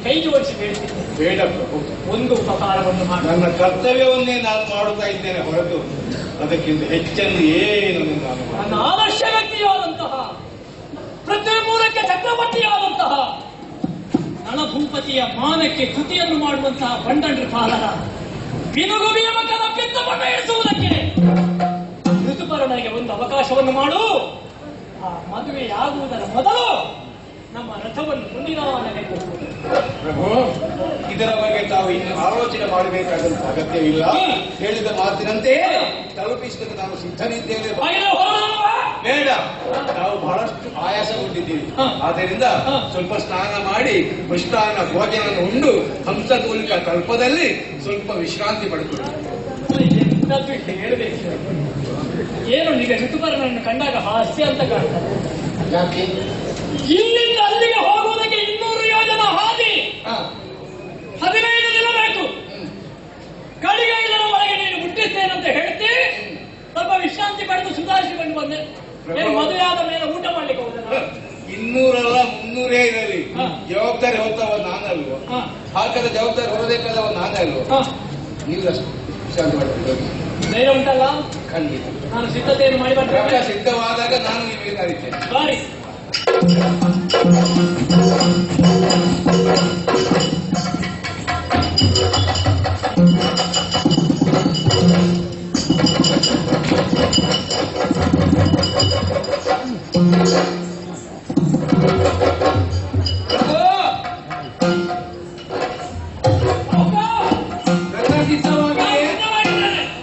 ಕೈ ಜೋಡಿಸಿ ಹೇಳ್ತೀನಿ. ಬೇಡ ಪ್ರಭು, ಒಂದು ಉಪಕಾರವನ್ನು ಮಾಡಿ. ನನ್ನ ಕರ್ತವ್ಯವನ್ನೇ ನಾನು ಮಾಡುತ್ತಾ ಇದ್ದೇನೆ ಹೊರತು ಅದಕ್ಕಿಂತ ಹೆಚ್ಚನ್ನು ಏನು ನಾನು ನನ್ನ ಆದರ್ಶ ವ್ಯಕ್ತಿಯಾದಂತಹ ಪ್ರತಿ ಮೂಲಕ್ಕೆ ಚಕ್ರವರ್ತಿಯಾದಂತಹ ನಳಭೂಪತಿಯ ಮಾನಕ್ಕೆ ಕೃತಿಯನ್ನು ಮಾಡುವಂತಹ ಬಂಡಂಡ್ರ ಪಾಲನ ಬಿನುಗುಬಿಯ ಮಕ್ಕಳ ಪಿತ್ತವನ್ನು ಇರಿಸುವುದಕ್ಕೆ ಋತುಪರ್ಣನಿಗೆ ಒಂದು ಅವಕಾಶವನ್ನು ಮಾಡು. ಆ ಮದುವೆಯಾಗುವುದರ ಮೊದಲು ನಮ್ಮ ರಥವನ್ನು ಮುಂದಿನವನಿಗೆ ಪ್ರಭು, ಇದರ ಬಗ್ಗೆ ತಾವು ಇನ್ನು ಆಲೋಚನೆ ಮಾಡಬೇಕಾದಂತ ಅಗತ್ಯವಿಲ್ಲ. ಹೇಳಿದ ಮಾತಿನಂತೆ ತಲುಪಿಸಿದರೆ ನಾವು ಸಿದ್ಧನಿದ್ದೇವೆ. ಬೇಡ, ನಾವು ಬಹಳಷ್ಟು ಆಯಾಸಗೊಂಡಿದ್ದೀವಿ. ಆದ್ದರಿಂದ ಸ್ವಲ್ಪ ಸ್ನಾನ ಮಾಡಿ ಮೃಷ್ಟಾನ್ನ ಭೋಜನ ಉಂಡು ಹಂಸಗೂಲಿಕ ಕಲ್ಪದಲ್ಲಿ ಸ್ವಲ್ಪ ವಿಶ್ರಾಂತಿ ಪಡೆದುಕೊಳ್ಳಿ. ಹೇಳಬೇಕು ಏನು ಈಗ ಋತುಪರ್ಣನನ್ನು ಕಂಡಾಗ ಹಾಸ್ಯ ಅಂತ ಕಾಣ್ತಾರೆ. ಯಾಕೆ? ಇಲ್ಲಿಂದ ಅಲ್ಲಿಗೆ ಹೋಗುವುದಕ್ಕೆ 200 ಯೋಜನ ಹಾದಿ, 15 ದಿನ ಬೇಕು. ಕಳಿಗೆ ಇದರ ಒಳಗೆ ನೀನು ಮುಟ್ಟಿಸ್ತೇನಂತ ಹೇಳ್ತಿ. ಸ್ವಲ್ಪ ವಿಶ್ರಾಂತಿ ಪಡೆದು ಸುಧಾರಿಸಿಕೊಂಡು ಬಂದೆ. ಏನು ಮದುವೆ ಆದ ಮೇಲೆ ಊಟ ಮಾಡ್ಲಿಕ್ಕೆ ಹೋದಲ್ಲ? 200 ಅಲ್ಲ 300 ಇರಲಿ, ಜವಾಬ್ದಾರಿ ಹೊತ್ತವ ನಾನಲ್ವ? ಹಾಕದ ಜವಾಬ್ದಾರಿ ಹೊರಬೇಕಾದವ ನಾನಲ್ವ? ನೀವು ವಿಶ್ರಾಂತಿ ಮಾಡ್ಕೊಂಡು ಧೈರ್ಯ ಉಂಟಲ್ಲ? ಖಂಡಿತ ನಾನು ಸಿದ್ಧತೆಯನ್ನು ಮಾಡಿ ಬರ್ತೇನೆ. ಸಿದ್ಧವಾದಾಗ ನಾನು ನಿಮಗೆ ಕರೀತೇನೆ. ಬಾರಿ.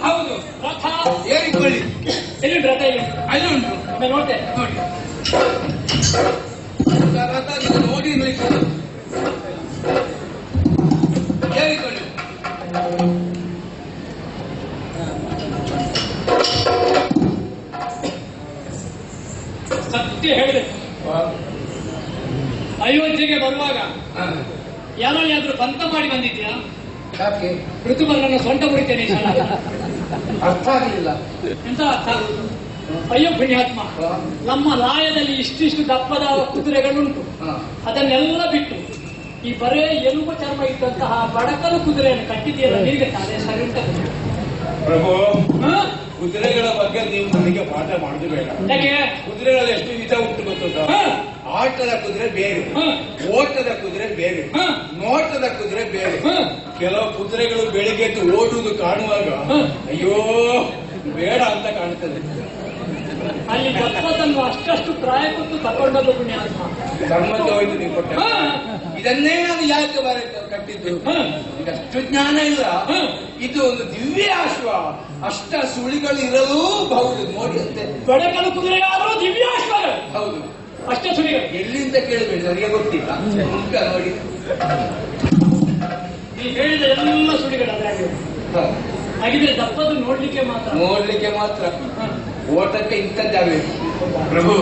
ಹೌದು, ಏರಿಕೊಳ್ಳಿ. ಎಲ್ಲಿ ರಥ? ಇಲ್ಲಿ ಅಲ್ಲಿ ಉಂಟು, ನೋಡ್ತೆ ನೋಡಿ. ನೋಡಿ ಏರಿಕೊಳ್ಳಿ. ಸತ್ಯ ಹೇಳಿದೆ. ಅಯೋಧ್ಯೆಗೆ ಬರುವಾಗ ಯಾರಾದ್ರೂ ಪಂಥ ಮಾಡಿ ಬಂದಿದ್ಯಾ? ಯಾಕೆ? ಋತುಪರ್ಣನ ಸೊಂಟ ಮುರಿತೇನೆ. ಅರ್ಥ ಆಗಲಿಲ್ಲ. ಎಂತ ಅರ್ಥ? ಅಯ್ಯೋ ಪುಣ್ಯಾತ್ಮ, ನಮ್ಮ ಲಾಯದಲ್ಲಿ ಇಷ್ಟಿಷ್ಟು ದಪ್ಪದ ಕುದುರೆಗಳುಂಟು. ಅದನ್ನೆಲ್ಲ ಬಿಟ್ಟು ಈ ಬರೇ ಎಲುಬು ಚರ್ಮ ಇದ್ದಂತಹ ಬಡಕಲು ಕುದುರೆಯನ್ನು ಕಟ್ಟಿದೆಯಲ್ಲ, ನಿನಗೆ ತಾನೇ ಸರಿ ಉಂಟ? ಪ್ರಭು, ಕುದುರೆಗಳ ಬಗ್ಗೆ ನೀವು ನನಗೆ ಪಾಠ ಮಾಡುದು ಬೇಡ. ಯಾಕೆ? ಕುದುರೆಗಳು ಎಷ್ಟು ವಿಧ ಉಂಟು ಗೊತ್ತುಂಟ? ಆಟದ ಕುದುರೆ ಬೇರೆ, ಓಟದ ಕುದುರೆ ಬೇರೆ, ನೋಟದ ಕುದುರೆ ಬೇರೆ. ಕೆಲವು ಕುದುರೆಗಳು ಬೆಳಿಗ್ಗೆ ಎದ್ದು ಓಡುವುದು ಕಾಣುವಾಗ ಅಯ್ಯೋ ಬೇಡ ಅಂತ ಕಾಣ್ತದೆ. ಅಲ್ಲಿ ದಪ್ಪದನ್ನು ಅಷ್ಟಷ್ಟು ಪ್ರಾಯ ಕೊಟ್ಟು ತಗೊಂಡದ್ದು ಪುಣ್ಯಾತ್ಮ. ಧರ್ಮದ ಹೋಯ್ತು ನೀವು ಕೊಟ್ಟ. ಇದನ್ನೇ ನಾನು ಯಾಕೆ ಕಟ್ಟಿದ್ದು? ಇದಷ್ಟು ಜ್ಞಾನ ಇಲ್ಲ. ಇದು ಒಂದು ದಿವ್ಯ ಅಶ್ವ, ಅಷ್ಟ ಸುಳಿಗಳು ಇರಲು ಬಹುದು. ನೋಡಿ ಅಂತೆ ಬಡಕಲು ಕುದುರೆಗಾದರೂ ದಿವ್ಯಾಶ್ವಗಳು. ಹೌದು, ಅಷ್ಟೇ ಸುಳಿಗಳು. ಎಲ್ಲಿಂದ ಕೇಳಬೇಡಿ, ನನಗೆ ಗೊತ್ತಿಲ್ಲ. ಮುಖ ನೋಡಿ, ನೀ ಹೇಳಿದ ಎಲ್ಲ ಸುಳಿಗಳಾಗಿವೆ. ಹಾಗಿದ್ರೆ ದಪ್ಪದು ನೋಡ್ಲಿಕ್ಕೆ ಮಾತ್ರ. ಓಟಕ್ಕೆ ಇಂಥದ್ದಾಗಬೇಕು. ಪ್ರಭು,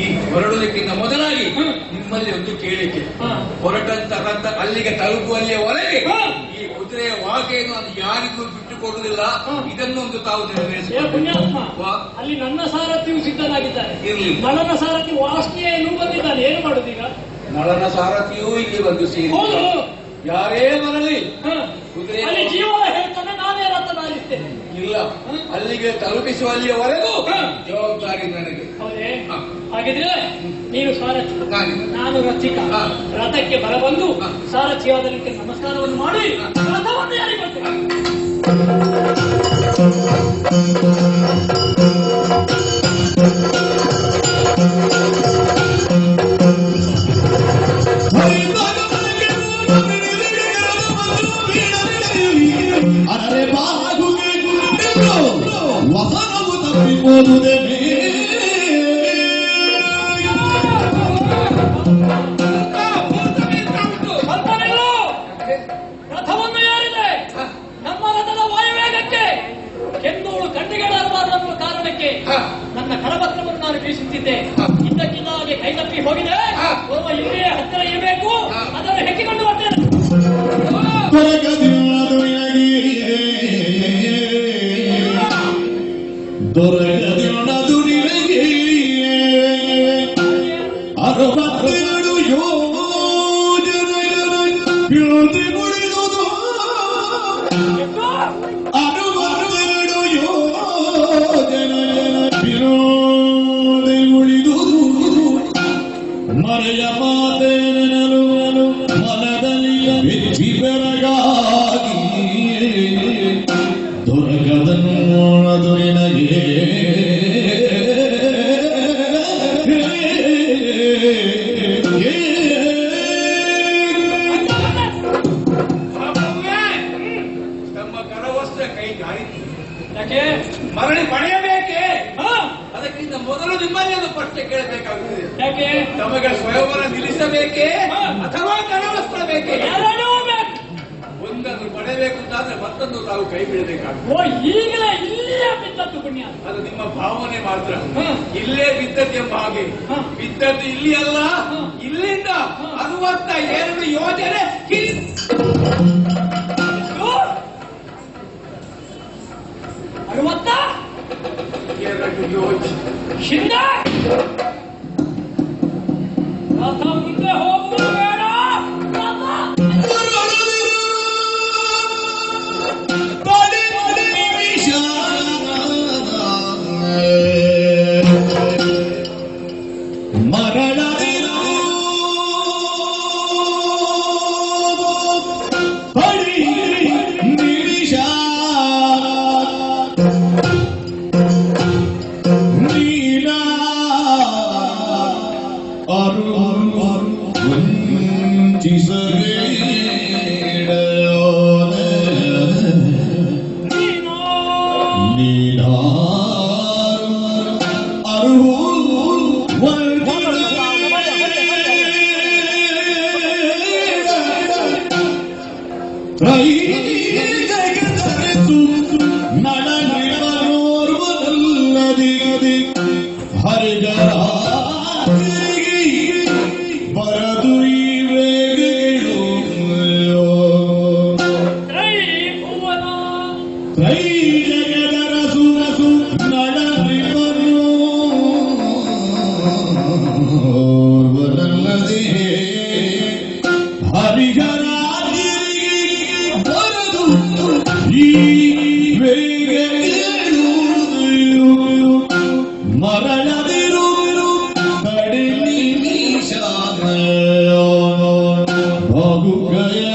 ಈ ಹೊರಡುವುದಕ್ಕಿಂತ ಮೊದಲಾಗಿ ನಿಮ್ಮಲ್ಲಿ ಒಂದು ಕೇಳಿಕೆ. ಹೊರಟಂತ ರಥ ಅಲ್ಲಿಗೆ ತಲುಪುವಲ್ಲಿಯವರೆಗೆ ಈ ಕುದುರೆಯ ವಾಕೆಯನ್ನು ಅದು ಯಾರಿಗೂ ಬಿಟ್ಟು ಕೊಡುವುದಿಲ್ಲ. ಇದನ್ನೊಂದು ತಾವು ನೆರವೇರಿಸಿ. ಪುಣ್ಯಾತ್ಮ, ಅಲ್ಲಿ ನನ್ನ ಸಾರಥಿಯು ಸಿದ್ಧನಾಗಿದ್ದಾನೆ. ಇರಲಿ, ನಳನ ಸಾರಥಿ ವಾಸ್ನಿಯನ್ನು ಬಂದಿದ್ದಾನೆ. ಏನು ಮಾಡುದೀಗ? ನಳನ ಸಾರಥಿಯೂ ಇಲ್ಲಿ ಬಂದು ಸೇರಿ. ಯಾರೇ ಬರಲಿ ಕುದುರೆ ಅಲ್ಲಿ ಜೀವನ ಹೇಳ್ತಾನೆ, ನಾನೇ ರಥ ನಾರಿಸ್ತೇನೆ. ಇಲ್ಲ, ಅಲ್ಲಿಗೆ ತಲುಪಿಸುವಲ್ಲಿಯವರೆಗೂ ಜವಾಬ್ದಾರಿ ನನಗೆ. ಹೌದೇ? ಹಾಗಿದ್ರೆ ನೀನು ಸಾರಥಿ, ನಾನು ರಥಿಕ. ರಥಕ್ಕೆ ಬರಬಂದು ಸಾರಥಿಯಾದಕ್ಕೆ ನಮಸ್ಕಾರವನ್ನು ಮಾಡಿ ರಥವನ್ನು ಯಾರಿಗೆ ಬರ್ತೇನೆ. ಅರೆ ಬಾಗುಗೆ ವಸನವು ತಪ್ಪಿಕೊಳ್ಳುವುದೇ. ರಥವನ್ನು ಯಾರಿದೆ? ನಮ್ಮ ರಥದ ವಾಯುವೇಗಕ್ಕೆ ಕೆಂದೋಳು ಕಣ್ಣಿಗೆಡಬಾರದು ಕಾರಣಕ್ಕೆ ನನ್ನ ಕರಪತ್ರವನ್ನು ನಾನು ಬೀಸುತ್ತಿದ್ದೆ. ಇದ್ದಕ್ಕಿದ್ದಾಗೆ ಕೈ ತಪ್ಪಿ ಹೋಗಿದೆ. ಒಬ್ಬ ಇಲ್ಲಿಯೇ ಹತ್ತಿರ ಇರಬೇಕು, ಅದನ್ನು ಹೆಕ್ಕಿಕೊಂಡು ಬರ್ತೇನೆ. ದೊರೆಯದಿಲ್ಲದು ನಿನಗೆ 62 ಯೋಜನೆ ವಿರೋಧಿ ಉಳಿದುದು ಅನುವರೆಡು ಯೋಜನ ವಿರೋಧಿ ಉಳಿದುದು ಮರೆಯ ಮಾತೇನಲು ಮನದಲ್ಲಿ ಬೆಚ್ಚಿ ಬೆರಗಾಗಿ ದೊರಕದನ್ನು ನೋಡದು ನಿನಗೆ ತಮ್ಮ ಕರವಸ್ತ್ರ ಕೈ ಜಾರಿತು. ಯಾಕೆ ಮರಳಿ ಪಡೆಯಬೇಕೆ? ಅದಕ್ಕಿಂತ ಮೊದಲು ನಿಮ್ಮಲ್ಲಿ ಒಂದು ಪ್ರಶ್ನೆ ಕೇಳಬೇಕಾಗುತ್ತದೆ. ಯಾಕೆ ತಮಗೆ ಸ್ವಯಂವರ ನಿಲ್ಲಿಸಬೇಕೇ ಅಥವಾ ಕರವಸ್ತ್ರ ಬೇಕೇ? ಎರಡೂ ಬೇಕು. ಒಂದನ್ನು ಪಡೆಯಬೇಕು ಅಂತಾದ್ರೆ ಮತ್ತೊಂದು ತಾವು ಕೈ ಬಿಡಬೇಕಾಗ್ತದೆ. ಓ ಈಗಲೇ ಇಲ್ಲಿಯೇ ಬಿದ್ದದ್ದು ಪುಣ್ಯ. ಅದು ನಿಮ್ಮ ಭಾವನೆ ಮಾತ್ರ. ಹ. ಇಲ್ಲೇ ಬಿದ್ದದ್ದೆಂಬ ಹಾಗೆ ಹ. ಬಿದ್ದದ್ದು ಇಲ್ಲಿ ಅಲ್ಲ, ಹ. ಇಲ್ಲಿಂದ 62 ಯೋಜನೆ ಎಷ್ಟು? 62 ಯೋಜನೆ ಹಿಂದೆ ರಥ ಮುಂದೆ ಹೋಗುವುದು ಬೇಡ. ಮರಳದಿರು ಪಡಿ ನಿಮಿಷ ನೀನ ಅರು ಬರದು ಇವೇಗಳು ತ್ರೈ ಜಗದರ ಸುರಸು ನಡರಿಬರು ಬರಲ್ಲದೆ ಹರಿಹರಾದಿಗೆ ಬರದು ಈ ವೇಗಗಳು ಮರಳದಿರು ಕಡೆ ನಿಮಿಷ ಭಗುಗಯ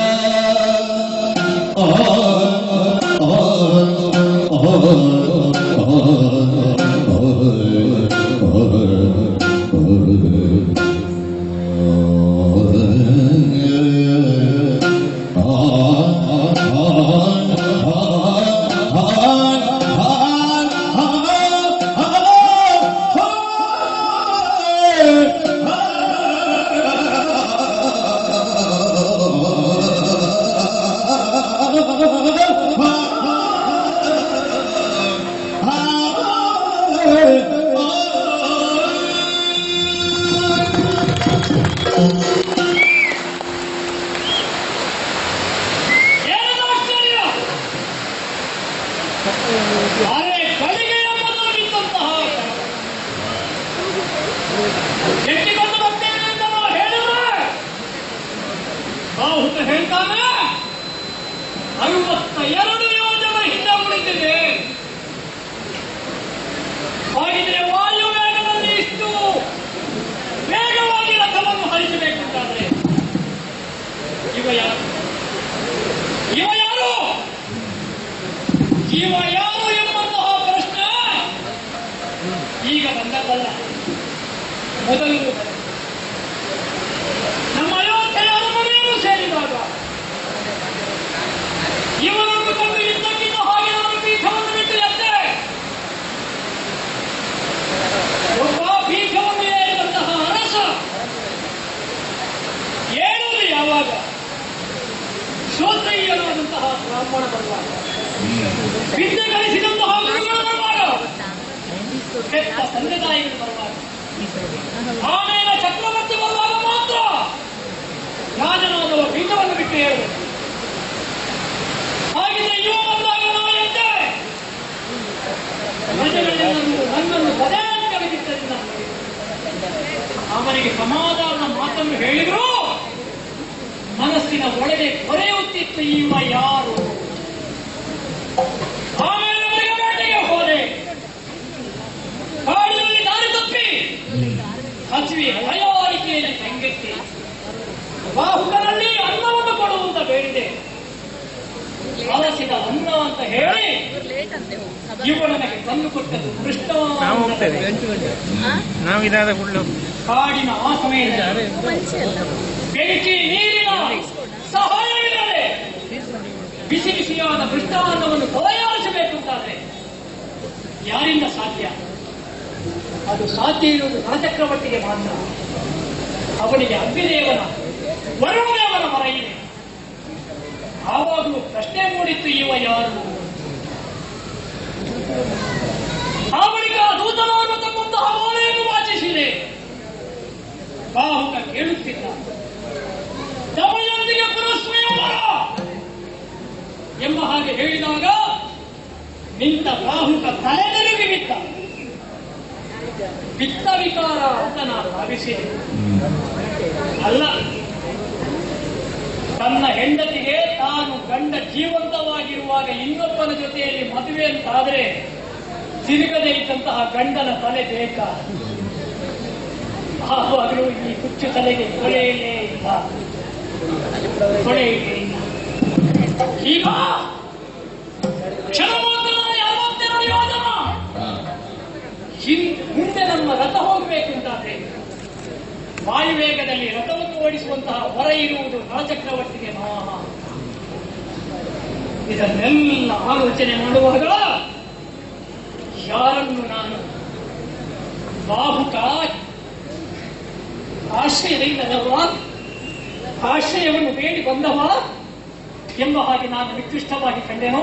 ಎತ್ತಿಕೊಂಡು ಬರ್ತೇನೆ ಅಂತ ನಾವು ಹೇಳಿದ್ರೆ ಬಾಹುತ ಹೇಳ್ತಾನೆ 62 ಯೋಜನೆ ಹಿಂದೆ ಉಳಿದಿದೆ. ಹಾಗಿದ್ರೆ ವಾಯು ವೇಗದಲ್ಲಿ ಇಷ್ಟು ವೇಗವಾಗಿ ರಥವನ್ನು ಹರಿಸಬೇಕಂತಾದ್ರೆ ಇವ ಯಾರು ಎಂಬಂತಹ ಪ್ರಶ್ನೆ ಈಗ ಬಂದದ್ದಲ್ಲ. ಮೊದಲು ನಮ್ಮ ಅಯೋಧ್ಯೆಯ ಅರಮನೆಯನ್ನು ಸೇರಿದಾಗ ಇವನನ್ನು ತಂದು ಇದ್ದಕ್ಕಿದ್ದ ಹಾಗೆ ನಾನು ಪೀಠವನ್ನು ಬಿಟ್ಟು ಎದ್ದೆ. ಒಬ್ಬ ಪೀಠವನ್ನು ಏರಿದಂತಹ ಅರಸ ಏಳುವುದು ಯಾವಾಗ? ಶ್ರೋತ್ರಿಯನಾದಂತಹ ಬ್ರಾಹ್ಮಣ ಬರುವಾಗ, ವಿದ್ಯೆ ಕಲಿಸಿದಂತಹ ಗುರುಗಳು ಬರುವಾಗ, ಕೆಟ್ಟ ತಂದೆ ತಾಯಿಗಳು ಬರುವಾಗ, ಆಮೇಲೆ ಚಕ್ರವರ್ತಿ ಬರುವಾಗ ಮಾತ್ರ ರಾಜನಾದವ ಪೀಠವನ್ನು ಬಿಟ್ಟು ಹೇಳಬೇಕು. ಹಾಗಿದ್ರೆ ಇವ ಬಂದಾಗ ನಾವು ಎದ್ದೆ ನನ್ನನ್ನು ಪದೇ ಕರೆದಿದ್ದರಿಂದ ಅವನಿಗೆ ಸಮಾಧಾನ ಮಾತನ್ನು ಹೇಳಿದ್ರು ಮನಸ್ಸಿನ ಒಳಗೆ ಕೊರೆಯುತ್ತಿತ್ತು ಇವ ಯಾರು. ಆಮೇಲೆ ಅವರಿಗೆ ಬೇಟೆಗೆ ಹೋದೆ. ಕಾಡಿನಲ್ಲಿ ದಾರಿ ತಪ್ಪಿ ಹಸಿವೆ ಹಯಾರಿಕೆಯಲ್ಲಿ ಕಂಗೆಟ್ಟಿ ಬಾಹುಕನಲ್ಲಿ ಅನ್ನವನ್ನು ಕೊಡುವಂತ ಬೇಡಿದೆ. ಅಲಸಿದ ಅನ್ನ ಅಂತ ಹೇಳಿ ಇವ ನನಗೆ ತಂದು ಕೊಟ್ಟದ್ದು ಕೃಷ್ಣ. ಕಾಡಿನ ಆ ಸಮಯದಲ್ಲಿ ಬೆಂಕಿ ನೀರಿನ ಸಹಾಯವಿಲ್ಲದೆ ಬಿಸಿ ಬಿಸಿಯಾದ ಕೃಷ್ಣಾನ್ನವನ್ನು ತಯಾರಿಸಬೇಕು ಅಂತಾದ್ರೆ ಯಾರಿಂದ ಸಾಧ್ಯ? ಅದು ಸಾಧ್ಯ ಇರುವುದು ನರಚಕ್ರವರ್ತಿಗೆ ಮಾತ್ರ. ಅವನಿಗೆ ಅಗ್ನಿದೇವನ ವರುಣದೇವನ ಮರ ಇದೆ. ಆವಾಗಲೂ ಪ್ರಶ್ನೆ ಮೂಡಿತ್ತು, ಇವ ಯಾರು? ಆ ಬಳಿಕ ದೂತನವನ್ನು ತಮ್ಮಂತಹ ಓಲೆಯನ್ನು ವಾಚಿಸಿದೆ. ಬಾಹುಕ ಕೇಳುತ್ತಿದ್ದ, ದಮಯಂತಿಗೆ ಪುರಸ್ವಯಂವರ ಎಂಬ ಹಾಗೆ ಹೇಳಿದಾಗ ನಿಂತ ಬಾಹುಕ ತಲೆದಲ್ಲಿ ಬಿತ್ತ. ಪಿತ್ತ ವಿಕಾರ ಅಂತ ನಾನು ಭಾವಿಸಿದೆ. ಅಲ್ಲ, ತನ್ನ ಹೆಂಡತಿಗೆ ತಾನು ಗಂಡ ಜೀವಂತವಾಗಿರುವಾಗ ಇನ್ನೊಬ್ಬನ ಜೊತೆಯಲ್ಲಿ ಮದುವೆ ಅಂತಾದರೆ ತಿರುಗದೆ ಇದ್ದಂತಹ ಗಂಡನ ತಲೆ ಬೇಕಾ? ಆವಾಗಲೂ ಈ ಹುಚ್ಚು ತಲೆಗೆ ಕೊಳೆಯೇ ಇಲ್ಲ, ಕೊಳೆಯೇ ಇಲ್ಲ. ಈಗ ಕ್ಷಣ ಮಾತ್ರ ಯಾವತ್ತೆರಡು ಯೋಜನ ಮುಂದೆ ನಮ್ಮ ರಥ ಹೋಗಬೇಕು ಅಂತಾದ್ರೆ ವಾಯುವೇಗದಲ್ಲಿ ರಥವನ್ನು ಓಡಿಸುವಂತಹ ಹೊರ ಇರುವುದು ನರಚಕ್ರವರ್ತಿಗೆ ಮಹಾ. ಇದನ್ನೆಲ್ಲ ಆಲೋಚನೆ ಮಾಡುವಾಗ ಯಾರನ್ನು ನಾನು ಬಾಹುಕ ಆಶ್ರಯದಿಂದಲವ, ಆಶ್ರಯವನ್ನು ಬೇಡಿ ಬಂದವ ಎಂಬ ಹಾಗೆ ನಾನು ನಿಕೃಷ್ಟವಾಗಿ ಕಂಡೆನೋ.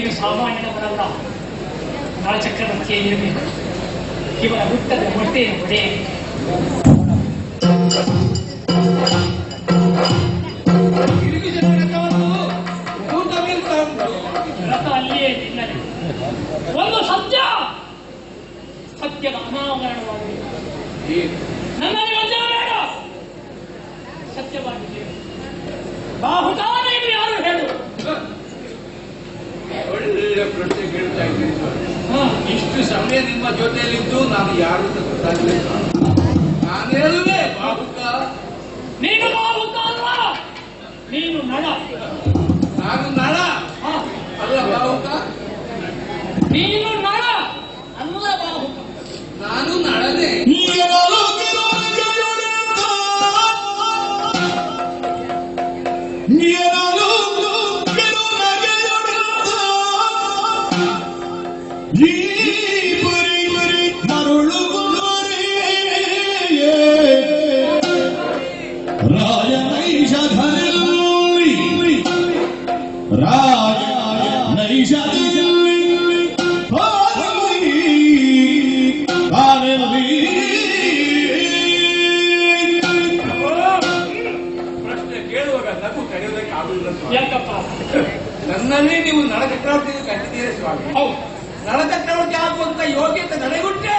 ಇದು ಸಾಮಾನ್ಯನವರಲ್ಲ, ನರಚಕ್ರವರ್ತಿಯೇ ಇರಬೇಕು. ಇವರ ಹುಟ್ಟದ ಹೊಟ್ಟೆಯನ್ನು ಹೊಡೆಯಬೇಕು. ರಥ ಅಲ್ಲಿಯೇ ನಿಲ್ಲದೆ ಒಂದು ಸತ್ಯದ ಅನಾವರಣವಾಗಬೇಕು. ನನ್ನಲ್ಲಿ ವಂಚನೆ ಬೇಡ, ಸತ್ಯವಾಗಿದ್ದೇವೆ. ಬಾಹುದಾನ ಎಂದು ಯಾರು ಹೇಳು? ಒಳ್ಳೆ ಪ್ರಶ್ನೆ ಕೇಳ್ತಾ ಇದ್ದೀನಿ. ಇಷ್ಟು ಸಮಯ ನಿಮ್ಮ ಜೊತೆಯಲ್ಲಿದ್ದು ನಾನು ಯಾರು ಅಂತ ಗೊತ್ತಾಗಲಿಲ್ಲ. ನಾನು ಹೇಳುವೆ ಬಾಹುಕ. ನೀನು ಬಾಹುಕ ಅಲ್ಲ, ನೀನು ನಳ. ನಾನು ನಳ ಅಲ್ಲ ಬಾಹುಕ. ನೀನು ನಳ ಅಲ್ಲ ಬಾಹುಕ. ನಾನು ನಳನೇ. ಯಾಕಪ್ಪ? ನನ್ನಲ್ಲಿ ನೀವು ನರಚಕ್ರವರ್ತಿಗೆ ಕಟ್ಟಿದ್ದೀರಿ ಸ್ವಾಮಿ. ಹೌದು, ನರಚಕ್ರವರ್ತಿ ಆಗುವಂತ ಯೋಗ್ಯತೆ ನನಗುಂಟೆ.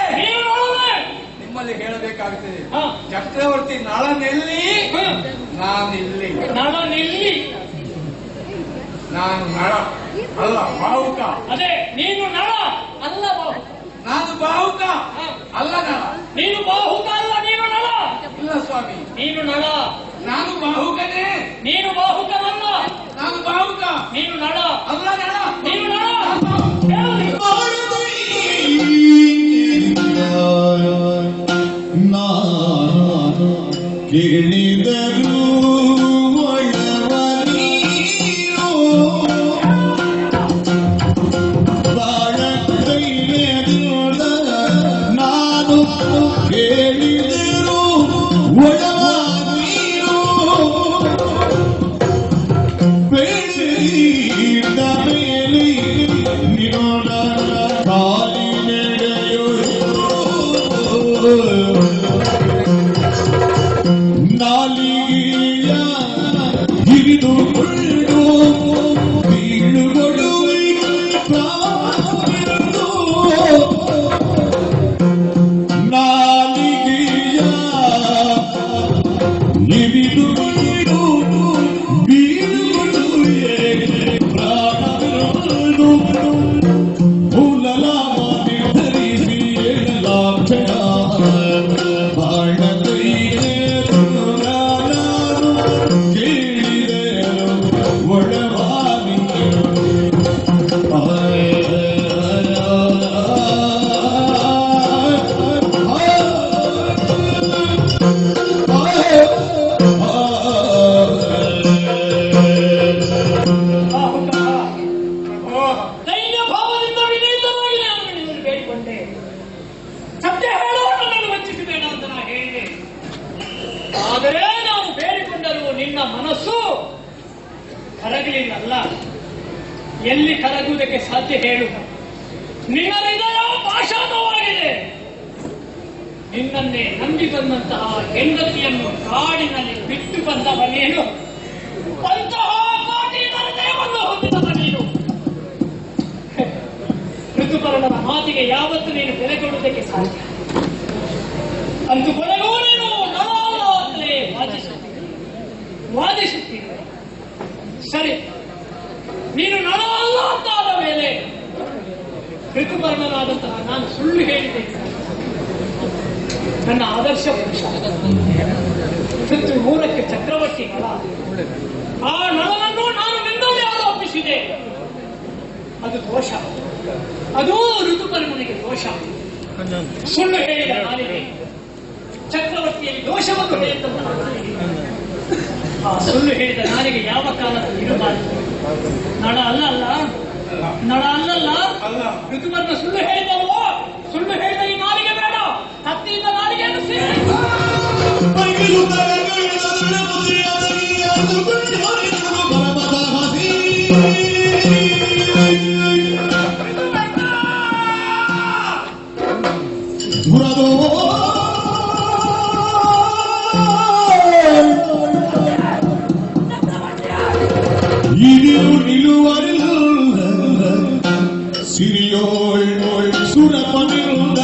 ನಿಮ್ಮಲ್ಲಿ ಹೇಳಬೇಕಾಗುತ್ತದೆ, ಚಕ್ರವರ್ತಿ ನಳನೆಲ್ಲಿ, ನಾನಿಲ್ಲಿ. ನಳನೆಲ್ಲಿ? ನಾನು ನಳ ಅಲ್ಲ ಬಾಹುಕ. ಅದೇ, ನೀನು ನಳ ಅಲ್ಲ ಬಾಹುಕ. ನಾನು ಬಾಹುಕ ಅಲ್ಲ ನಳ. ನೀನು ಬಾಹುಕ ಅಲ್ಲ, ನೀನು ನಳ. ಇಲ್ಲ ಸ್ವಾಮಿ, ನೀನು ನಳ. ನಾನು ಬಾಹುಕನೇ. ನೀನು ಬಾಹುಕನಲ್ಲ. ನಾನು ಬಾಹುಕ. ನೀನು ನಳ ಅಲ್ಲ ನಳ. ನೀನು ನಳ. ಕೇಳಿದರು ನಾನು ಕೇಳಿದರು ಒಳವ ನೀರು ಕರಗಲಿಲ್ಲಲ್ಲ, ಎಲ್ಲಿ ಕರಗುವುದಕ್ಕೆ ಸಾಧ್ಯ ಹೇಳು? ನಿನ್ನ ಹೃದಯ ಪಾಷಾಣವಾಗಿದೆ. ನಿನ್ನನ್ನೇ ನಂಬಿ ಬಂದಂತಹ ಹೆಂಡತಿಯನ್ನು ಕಾಡಿನಲ್ಲಿ ಬಿಟ್ಟು ಬಂದವನೇನು? ಅಂತಹ ಕೋಟಿಯ ಹೃದಯವನ್ನು ಹೊಂದಿದವ ನೀನು. ಋತುಪರ್ಣನ ಮಾತಿಗೆ ಯಾವತ್ತು ನೀನು ಬೆಲೆ ಕೊಡುವುದಕ್ಕೆ ಸಾಧ್ಯ? ಅಂತೂ ಕೊನೆಗೂ ನೀನು ನಾನಾಗಲೇ ವಾದಿಸುತ್ತೀರಿ. ಸರಿ, ನೀನು ನಳ ಅಲ್ಲ ಅಂತಾದ ಮೇಲೆ ಋತುಪರ್ಣನಾದಂತಹ ನಾನು ಸುಳ್ಳು ಹೇಳಿದೆ. ನನ್ನ ಆದರ್ಶ ಪುರುಷ ಪೃಥ್ವಿ 3ಕ್ಕೆ ಚಕ್ರವರ್ತಿ ನಳ. ಆ ನಳನನ್ನು ನಾನು ನಿನ್ನಲ್ಲಿ ಆರೋಪಿಸಿದೆ. ಅದು ದೋಷ. ಅದೂ ಋತುಪರ್ಣನಿಗೆ ದೋಷ. ಸುಳ್ಳು ಹೇಳಿದ ನಾಲಿಗೆ ಚಕ್ರವರ್ತಿಯಲ್ಲಿ ದೋಷವನ್ನು ಹೇಳಿದಂತಹ ನಾಲಿಗೆ. ಆ ಸುಳ್ಳು ಹೇಳಿದ ನಾಲಿಗೆ ಯಾವ ಕಾಲಕ್ಕೂ ಇರಬಾರದು. ನಳ ಅಲ್ಲಲ್ಲ, ನಳ ಅಲ್ಲಲ್ಲ, ಋತುಪರ್ಣ ಸುಳ್ಳು ಹೇಳಿದಲ್ವೋ? ಸುಳ್ಳು ಹೇಳಿದ ಈ ನಾಲಿಗೆ ಬೇಡ, ಕತ್ತಿಯಿಂದ ನಾಲಿಗೆಯನ್ನು ಸೇರಿ ಸಿರಿಯೋಳ್ ಸುರಪನಿರುಂದ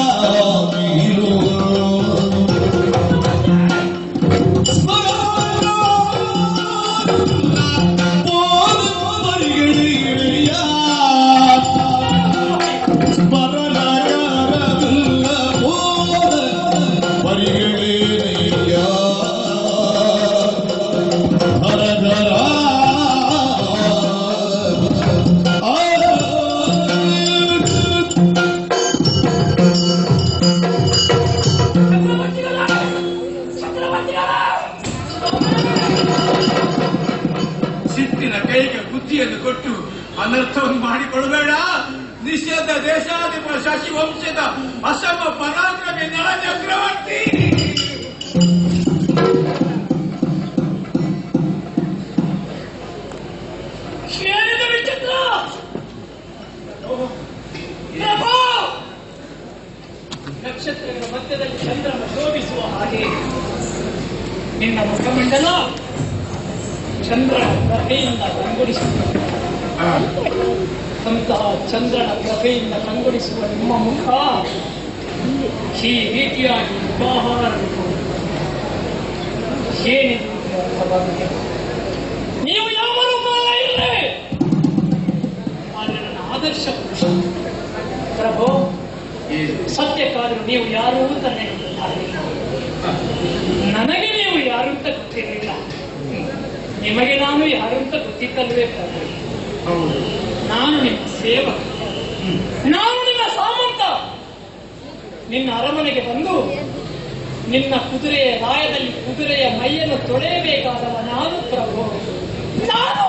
ಸಿಟ್ಟಿನ ಕೈಗೆ ಬುದ್ಧಿಯನ್ನು ಕೊಟ್ಟು ಅನರ್ಥವನ್ನು ಮಾಡಿಕೊಡಬೇಡ. ನಿಷೇಧ ದೇಶಾಧಿಪ ಶಶಿವಂಶದ ಅಸಮ ಪರಾಕ್ರಮಿ ನಳ ಚಕ್ರವರ್ತಿ. ವಿಚಿತ್ರ ನಕ್ಷತ್ರಗಳ ಮಧ್ಯದಲ್ಲಿ ಚಂದ್ರನ ಶೋಭಿಸುವ ಹಾಗೆ ನಿನ್ನ ಮುಖಮಂಡಲ ಚಂದ್ರನ ಪ್ರಭೆಯಿಂದ ಕಂಗೊಳಿಸುತ್ತದೆ. ಅಂತಹ ಚಂದ್ರನ ಪ್ರಭೆಯಿಂದ ಕಂಗೊಳಿಸುವ ನಿಮ್ಮ ಮುಖ ಈ ರೀತಿಯಾಗಿ ಉಪಾಹಾರ ಏನಿದೆ ನೀವು ಯಾವ ರೂಪಲ್ಲ ಇಲ್ಲೇ. ಆದರೆ ನನ್ನ ಆದರ್ಶ ಪುರುಷ ಪ್ರಭು, ಸತ್ಯಕ್ಕಾದರೂ ನೀವು ಯಾರು ಅಂತ ನನಗೆ ನನಗೆ ನೀವು ಯಾರು ಅಂತ ಗೊತ್ತಿರಲಿಲ್ಲ. ನಿಮಗೆ ನಾನು ಯಾರು ಅಂತ ಗೊತ್ತಿತ್ತಲ್ವೇ ಪ್ರಭು? ನಾನು ನಿಮ್ಮ ಸೇವಕ, ನಾನು ನಿನ್ನ ಸಾಮಂತ. ನಿನ್ನ ಅರಮನೆಗೆ ಬಂದು ನಿನ್ನ ಕುದುರೆಯ ರಾಯದಲ್ಲಿ ಕುದುರೆಯ ಮೈಯನ್ನು ತೊಳೆಯಬೇಕಾದವ ನಾನು ಪ್ರಭು, ನಾನು.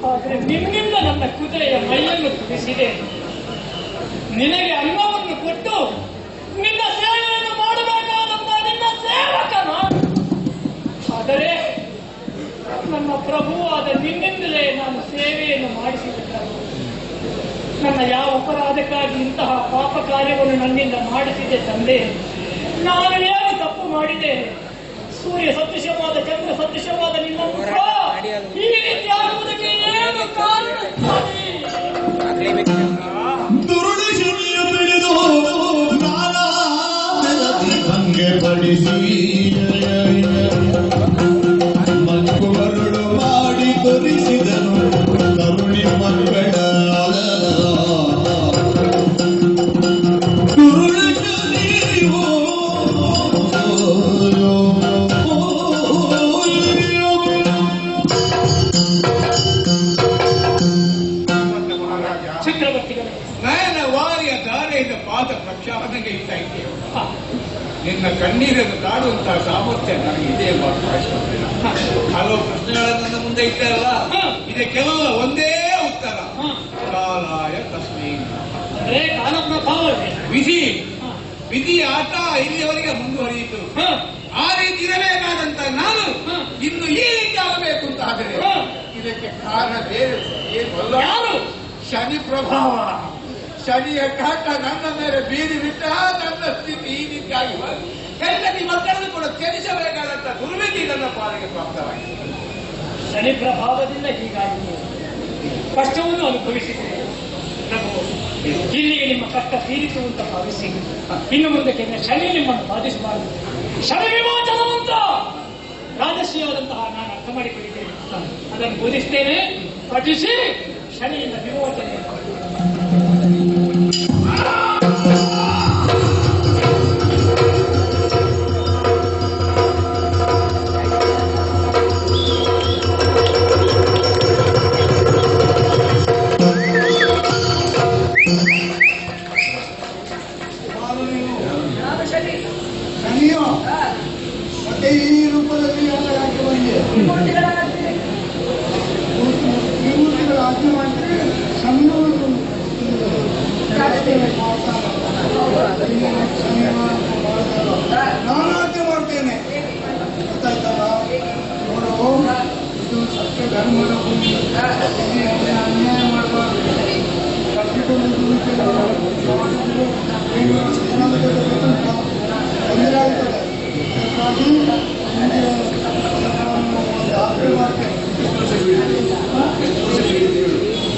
ಆದರೆ ನಿನ್ನಿಂದ ನನ್ನ ಕುದುರೆಯ ಮೈಯನ್ನು ತುಳಿಸಿದೆ. ನಿನಗೆ ಅನ್ನವನ್ನು ಕೊಟ್ಟು ನಿನ್ನ ಸೇವೆಯನ್ನು ಮಾಡಬೇಕಾದಂತ ನಿನ್ನ ಸೇವಕ ನಾನು. ಆದರೆ ನನ್ನ ಪ್ರಭುವಾದ ನಿನ್ನಿಂದಲೇ ನಾನು ಸೇವೆಯನ್ನು ಮಾಡಿಸಿದೆ. ನನ್ನ ಯಾವ ಅಪರಾಧಕ್ಕಾಗಿ ಇಂತಹ ಪಾಪ ಕಾರ್ಯವನ್ನು ನನ್ನಿಂದ ಮಾಡಿಸಿದೆ ತಂದೆ? ನಾನು ಏನು ತಪ್ಪು ಮಾಡಿದೆ? ಸೂರ್ಯ ಸದೃಶವಾದ ಚಂದ್ರ ಸದೃಶವಾದ ನಿನ್ನ ಮುಖ ಈ ರೀತಿ ಆಗುವುದಕ್ಕೆ ಏನು ಕಾರಣ? ದುರುಳಿಸಿಯು ತಿಳಿದು ನಾನಾ ಹಂಗೆ ಪಡಿಸಿ ಮಕ್ಕಳು ಮಾಡಿ ತೋರಿಸಿದನು ಕರುಣಿ ಮಕ್ಕಳ ಚಕ್ರವರ್ತಿಗಳು ನಯನ ವಾರಿಯ ಧಾರೆಯಿಂದ ಪಾದ ಪ್ರಕ್ಷಾಳನೆಗೆ ಇಡ್ತಾ ಇದ್ದೇವೆ. ನಿನ್ನ ಕಣ್ಣೀರನ್ನು ಕಾಡುವಂತಹ ಸಾಮರ್ಥ್ಯ ನನಗೆ ಇದೆ ಎಂಬ ಹಲವು ಪ್ರಶ್ನೆಗಳನ್ನು ನನ್ನ ಮುಂದೆ ಇಟ್ಟರಲ್ಲ, ಇದಕ್ಕೆಲ್ಲ ಒಂದೇ ಉತ್ತರ. ಕಾಲಾಯ ತಸ್ಮೈ. ಅಂದ್ರೆ ಕಾಲಪ್ರಭಾವ ವಿಧಿಯ ಆಟ ಇಲ್ಲಿಯವರೆಗೆ ಮುಂದುವರಿಯಿತು. ಆ ರೀತಿ ಇರಬೇಕಾದಂತ ನಾನು ಇನ್ನು ಈ ರೀತಿ ಆಗಬೇಕು ಅಂತ ಆದರೆ ಇದಕ್ಕೆ ಕಾರಣ ಬೇರೆ ಏನಲ್ಲ, ಯಾರು? ಶನಿ ಪ್ರಭಾವ. ಶನಿಯ ಕಾಟ ನನ್ನ ಮೇಲೆ ಬೀರಿ ಬಿಟ್ಟ. ನನ್ನ ಸ್ಥಿತಿ ಹೀಗಾಗಿ ಹೆಂಡತಿ ಮಕ್ಕಳನ್ನು ಕೂಡ ತ್ಯಜಿಸಬೇಕಾದಂತ ದುರ್ವಿಧಿ ನನ್ನ ಪಾಲಿಗೆ ಪ್ರಾಪ್ತವಾಗಿದೆ. ಶನಿ ಪ್ರಭಾವದಿಂದ ಹೀಗಾಗಿ ಕಷ್ಟವನ್ನು ಅನುಭವಿಸಿದೆ ಪ್ರಭು. ಇಲ್ಲಿಗೆ ನಿಮ್ಮ ಕಷ್ಟ ತೀರಿತು ಅಂತ ಭಾವಿಸಿ ಇನ್ನು ಮುಂದಕ್ಕೆ ಶನಿ ನಿಮ್ಮನ್ನು ಬಾಧಿಸಬಾರದು. ಶನಿ ವಿಮೋಚನವಂತ ರಾಜಶ್ರೀಯಾದಂತಹ ನಾನು ಅರ್ಥ ಮಾಡಿಕೊಂಡಿದ್ದೇನೆ, ಅದನ್ನು ಬೋಧಿಸ್ತೇನೆ. ಪಠಿಸಿ ಶನಿಯಿಂದ ವಿಮೋಚನೆ. ಶನಿಯೋ ಮತ್ತೆ ಈ ರೂಪದಲ್ಲಿ ಯಾಕೆ ಬಂದಿದೆ? ವಿಮೂರ್ತಿಗಳ ಆಜ್ಞೆ ಮಾಡಿದ್ರೆ ಸಂಘವನ್ನು ನಾನು ಆಜ್ಞೆ ಮಾಡ್ತೇನೆ. ಗೊತ್ತಾಯ್ತಲ್ಲ? ನೋಡು, ಇದು ಸತ್ಯ ಧರ್ಮದ ಭೂಮಿ. ಅನ್ಯಾಯ ಮಾಡಬಾರ್ದು.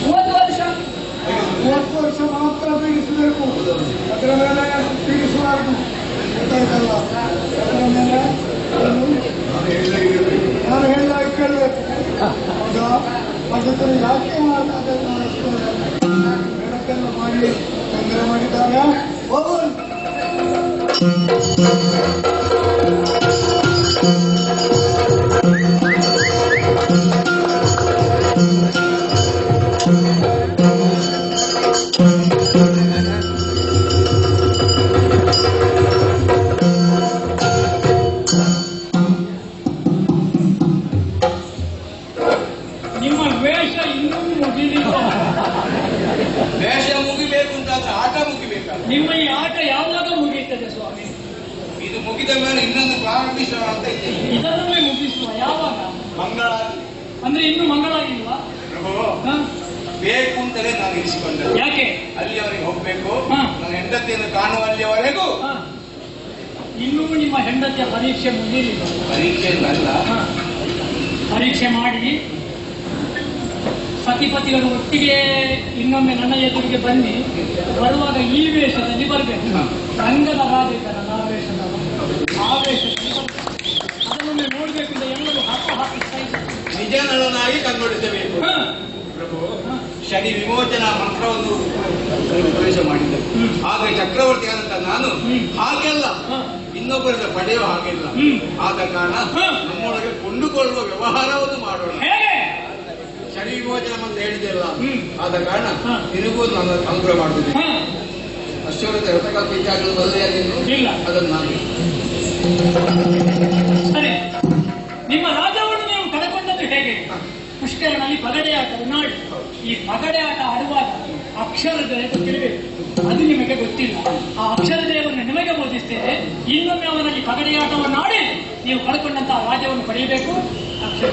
ಮೂವತ್ತು ವರ್ಷ ಮಾತ್ರ ಪೀಡಿಸಬೇಕು, ಅದರ ಮೇಲೆ ಪೀಡಿಸಬಾರ್ದು. ಗೊತ್ತಾಯ್ತಲ್ಲ? ಅದರ ಮೇಲೆ ನಾನು ಹೇಳಿದಾಗ ಕೇಳಬೇಕು. ಹೌದಾ? ಪದ್ಧತಿ ಯಾಕೆ ಮಾಡ್ತಾರೆ? ಬೆಳಕೆಲ್ಲ ಮಾಡಿ ತೊಂದರೆ ಮಾಡಿದ್ದಾರೆ. ಹೋಗೋಣ. ನಿಮ್ಮ ವೇಷ ಇನ್ನೂ ಮುಗಿಲಿಲ್ಲ. ವೇಷ ಮುಗಿಬೇಕು ಅಂತ ಆಟ ಮುಗಿಬೇಕಲ್ಲ. ನಿಮ್ಮ ಈ ಆಟ ಯಾವಾಗ ಮುಗಿಯುತ್ತದೆ ಸ್ವಾಮಿ? ಇದು ಮುಗಿದ ಮೇಲೆ ಇನ್ನೊಂದು ಪ್ರಾರಂಭಿಸೋಣ ಅಂತ ಇದ್ದೇನೆ. ಇದನ್ನೇ ಮುಗಿಸುವ. ಯಾವಾಗ? ಮಂಗಳ ಅಂದ್ರೆ ಇನ್ನು ಮಂಗಳಾಗಿಲ್ವಾ? ಪ್ರಭು, ಹ? ಬೇಕು ಅಂತಲೇ ನಾನು ಇರಿಸಿಕೊಂಡೆ. ಯಾಕೆ? ಅಲ್ಲಿಯವರೆಗೆ ಹೋಗ್ಬೇಕು. ಹ. ನನ್ನ ಹೆಂಡತಿಯನ್ನು ಕಾಣುವಲ್ಲಿಯವರೆಗೂ. ಹ. ಇನ್ನೂ ನಿಮ್ಮ ಹೆಂಡತಿಯ ಪರೀಕ್ಷೆ ಮುಗಿಲಿಲ್ಲ. ಪರೀಕ್ಷೆಯಲ್ಲ, ಹ. ಪರೀಕ್ಷೆ ಮಾಡಿ ಸತಿಪತಿಗಳು ಒಟ್ಟಿಗೆ ಇನ್ನೊಮ್ಮೆ ನನ್ನ ಎದುರಿಗೆ ಬನ್ನಿ. ಬರುವಾಗ ಈ ವೇಷದಲ್ಲಿ ಬರಬೇಕು. ರಂಗದ ರಾಜೇಂದ್ರ ಆ ವೇಷದ ವೇಷದಲ್ಲಿ ಅದನ್ನೊಮ್ಮೆ ನೋಡ್ಬೇಕಿಂದ ಎಲ್ಲರೂ ಹಾಕಿ ನಿಜ ನಳನಾಗಿ ಕಣ್ಗೊಳಿಸಬೇಕು. ಪ್ರಭು, ಶನಿ ವಿಮೋಚನಾ ಮಂತ್ರವನ್ನು ಪ್ರವೇಶ ಮಾಡಿದ್ದರು. ಆಗ ಚಕ್ರವರ್ತಿ ಆದಂತ ನಾನು ಹಾಗೆಲ್ಲ ಇನ್ನೊಬ್ಬರಿಂದ ಪಡೆಯುವ ಹಾಗೆಲ್ಲ. ಆದ ಕಾರಣ ನಮ್ಮೊಳಗೆ ಕೊಂಡುಕೊಳ್ಳುವ ವ್ಯವಹಾರವನ್ನು ಮಾಡೋಣ. ಶನಿ ವಿಮೋಚನ ಅಂತ ಹೇಳಿದೆಲ್ಲ. ಆದ ಕಾರಣ ನಿನಗೂ ನಾನು ಅನುಗ್ರಹ ಮಾಡುತ್ತಿದ್ದೆ. ಅಶ್ವರಥ ರಥಕಾಲ ಇದ್ದಾಗಲೂ ಬದಲಾಗಿಲ್ಲ. ಅದನ್ನು ನಾನು ಸರಿ. ನಿಮ್ಮ ರಾಜವನ್ನು ನೀವು ಕಳಕೊಂಡದ್ದು ಹೇಗೆ? ಪುಷ್ಕರನಲ್ಲಿ ಪಗಡೆ ಆಟ ನಾಡಿ. ಈ ಪಗಡೆ ಆಟ ಆಡುವಾಗ ಅಕ್ಷರ ದೇವ ತಿಳಿಬೇಕು. ಅದು ನಿಮಗೆ ಗೊತ್ತಿಲ್ಲ. ಆ ಅಕ್ಷರ ದೇವವನ್ನು ನಿಮಗೆ ಬೋಧಿಸ್ತೇನೆ. ಇನ್ನೊಮ್ಮೆ ಅವನಲ್ಲಿ ಪಗಡೆ ಆಟವನ್ನು ಆಡಿ ನೀವು ಕಳ್ಕೊಂಡಂತಹ ರಾಜ್ಯವನ್ನು ಪಡೆಯಬೇಕು. ಅಕ್ಷರ